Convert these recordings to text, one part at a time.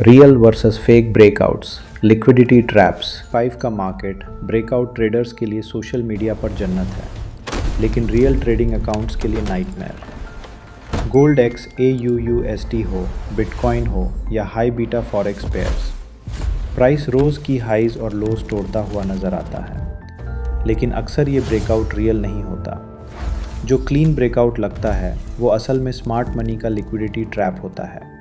Real versus fake breakouts, liquidity traps. 5 का market breakout traders के लिए सोशल मीडिया पर जन्नत है, लेकिन रियल ट्रेडिंग अकाउंट्स के लिए नाइटमेयर। गोल्ड एक्स AUUSD हो, बिटकॉइन हो या high beta forex pairs, price रोज़ की हाइज और लोज तोड़ता हुआ नज़र आता है, लेकिन अक्सर ये ब्रेकआउट रियल नहीं होता। जो क्लीन ब्रेकआउट लगता है वो असल में स्मार्ट मनी का लिक्विडिटी ट्रैप होता है,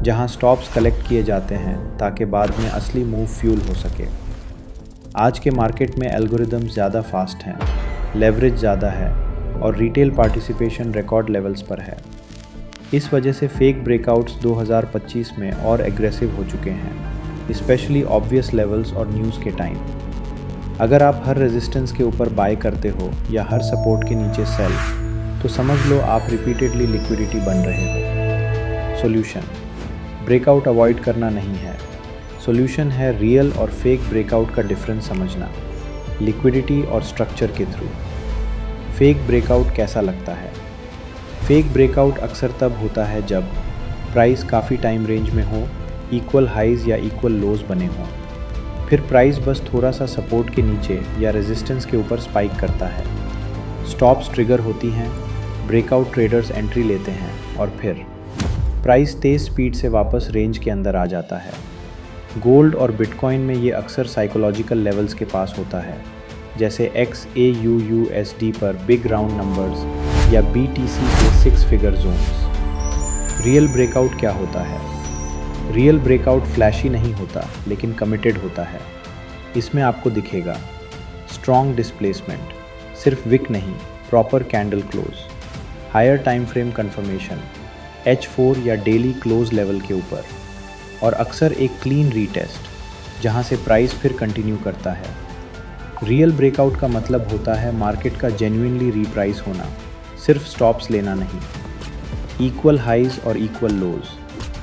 जहां स्टॉप्स कलेक्ट किए जाते हैं ताकि बाद में असली मूव फ्यूल हो सके। आज के मार्केट में एल्गोरिदम्स ज़्यादा फास्ट हैं, लेवरेज ज़्यादा है और रिटेल पार्टिसिपेशन रिकॉर्ड लेवल्स पर है। इस वजह से फेक ब्रेकआउट्स 2025 में और एग्रेसिव हो चुके हैं, स्पेशली ऑब्वियस लेवल्स और न्यूज़ के टाइम। अगर आप हर रेजिस्टेंस के ऊपर बाय करते हो या हर सपोर्ट के नीचे सेल, तो समझ लो आप रिपीटेडली लिक्विडिटी बन रहे हो। सॉल्यूशन: ब्रेकआउट अवॉइड करना नहीं है, सॉल्यूशन है रियल और फेक ब्रेकआउट का डिफरेंस समझना, लिक्विडिटी और स्ट्रक्चर के थ्रू। फेक ब्रेकआउट कैसा लगता है? फेक ब्रेकआउट अक्सर तब होता है जब प्राइस काफ़ी टाइम रेंज में हो, इक्वल हाइज या इक्वल लोज बने हों, फिर प्राइस बस थोड़ा सा सपोर्ट के नीचे या रेजिस्टेंस के ऊपर स्पाइक करता है, स्टॉप्स ट्रिगर होती हैं, ब्रेकआउट ट्रेडर्स एंट्री लेते हैं और फिर प्राइस तेज़ स्पीड से वापस रेंज के अंदर आ जाता है। गोल्ड और बिटकॉइन में ये अक्सर साइकोलॉजिकल लेवल्स के पास होता है, जैसे XAUUSD पर बिग राउंड नंबर्स या BTC के 6 फिगर जोन्स। रियल ब्रेकआउट क्या होता है? रियल ब्रेकआउट फ्लैशी नहीं होता, लेकिन कमिटेड होता है। इसमें आपको दिखेगा स्ट्रॉन्ग डिस्प्लेसमेंट, सिर्फ विक नहीं, proper candle close, higher time frame confirmation, H4 या डेली क्लोज लेवल के ऊपर, और अक्सर एक क्लीन रीटेस्ट जहां से प्राइस फिर कंटिन्यू करता है। रियल ब्रेकआउट का मतलब होता है मार्केट का जेन्युइनली रीप्राइस होना, सिर्फ स्टॉप्स लेना नहीं। इक्वल हाइज और इक्वल लोज,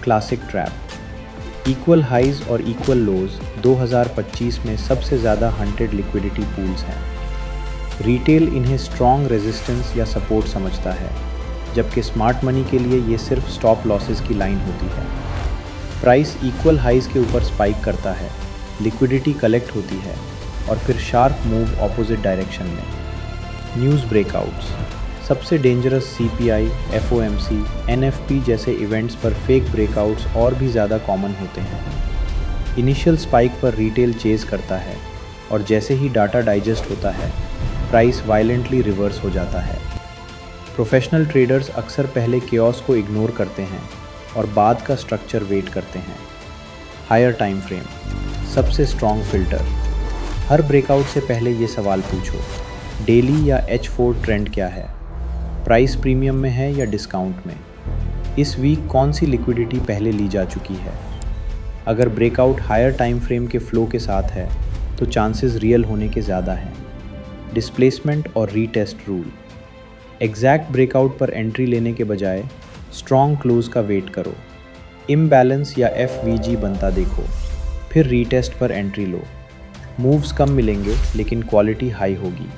क्लासिक ट्रैप। इक्वल हाइज और इक्वल लोज 2025 में सबसे ज़्यादा हंटेड लिक्विडिटी पूल्स हैं। रिटेल इन्हें स्ट्रॉन्ग रेजिस्टेंस या सपोर्ट समझता है, जबकि स्मार्ट मनी के लिए ये सिर्फ स्टॉप लॉसेस की लाइन होती है। प्राइस इक्वल हाइज के ऊपर स्पाइक करता है, लिक्विडिटी कलेक्ट होती है और फिर शार्प मूव ऑपोजिट डायरेक्शन में। न्यूज़ ब्रेकआउट्स: सबसे डेंजरस CPI, FOMC, NFP जैसे इवेंट्स पर फेक ब्रेकआउट्स और भी ज़्यादा कॉमन होते हैं। इनिशियल स्पाइक पर रिटेल चेज़ करता है और जैसे ही डाटा डाइजेस्ट होता है, प्राइस वायलेंटली रिवर्स हो जाता है। प्रोफेशनल ट्रेडर्स अक्सर पहले केओस को इग्नोर करते हैं और बाद का स्ट्रक्चर वेट करते हैं। हायर टाइम फ्रेम, सबसे स्ट्रॉन्ग फिल्टर। हर ब्रेकआउट से पहले ये सवाल पूछो, डेली या H4 ट्रेंड क्या है? प्राइस प्रीमियम में है या डिस्काउंट में? इस वीक कौन सी लिक्विडिटी पहले ली जा चुकी है? अगर ब्रेकआउट हायर टाइम फ्रेम के फ्लो के साथ है तो चांसेस रियल होने के ज़्यादा हैं। डिस्प्लेसमेंट और रीटेस्ट रूल: एग्जैक्ट ब्रेकआउट पर एंट्री लेने के बजाय स्ट्रॉन्ग क्लोज का वेट करो, इम्बैलेंस या FVG बनता देखो, फिर रीटेस्ट पर एंट्री लो। मूव्स कम मिलेंगे लेकिन क्वालिटी हाई होगी।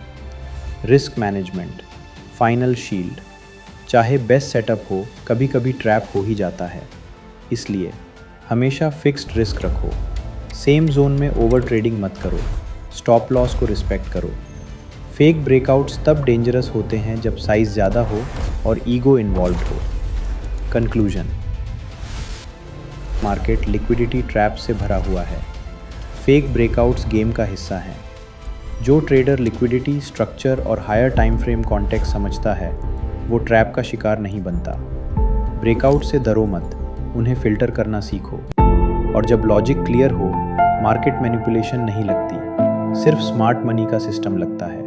Risk management, final shield. चाहे बेस्ट सेटअप हो, कभी कभी ट्रैप हो ही जाता है, इसलिए हमेशा फिक्स्ड रिस्क रखो। सेम जोन में ओवर ट्रेडिंग मत करो, स्टॉप लॉस को रिस्पेक्ट करो। फेक ब्रेकआउट्स तब डेंजरस होते हैं जब साइज़ ज़्यादा हो और ईगो इन्वॉल्व हो। कंक्लूजन: मार्केट लिक्विडिटी ट्रैप से भरा हुआ है। फेक ब्रेकआउट्स गेम का हिस्सा हैं। जो ट्रेडर लिक्विडिटी, स्ट्रक्चर और हायर टाइम फ्रेम कॉन्टेक्स्ट समझता है, वो ट्रैप का शिकार नहीं बनता। ब्रेकआउट से डरो मत, उन्हें फ़िल्टर करना सीखो। और जब लॉजिक क्लियर हो, मार्केट मैनिपुलेशन नहीं लगती, सिर्फ स्मार्ट मनी का सिस्टम लगता है।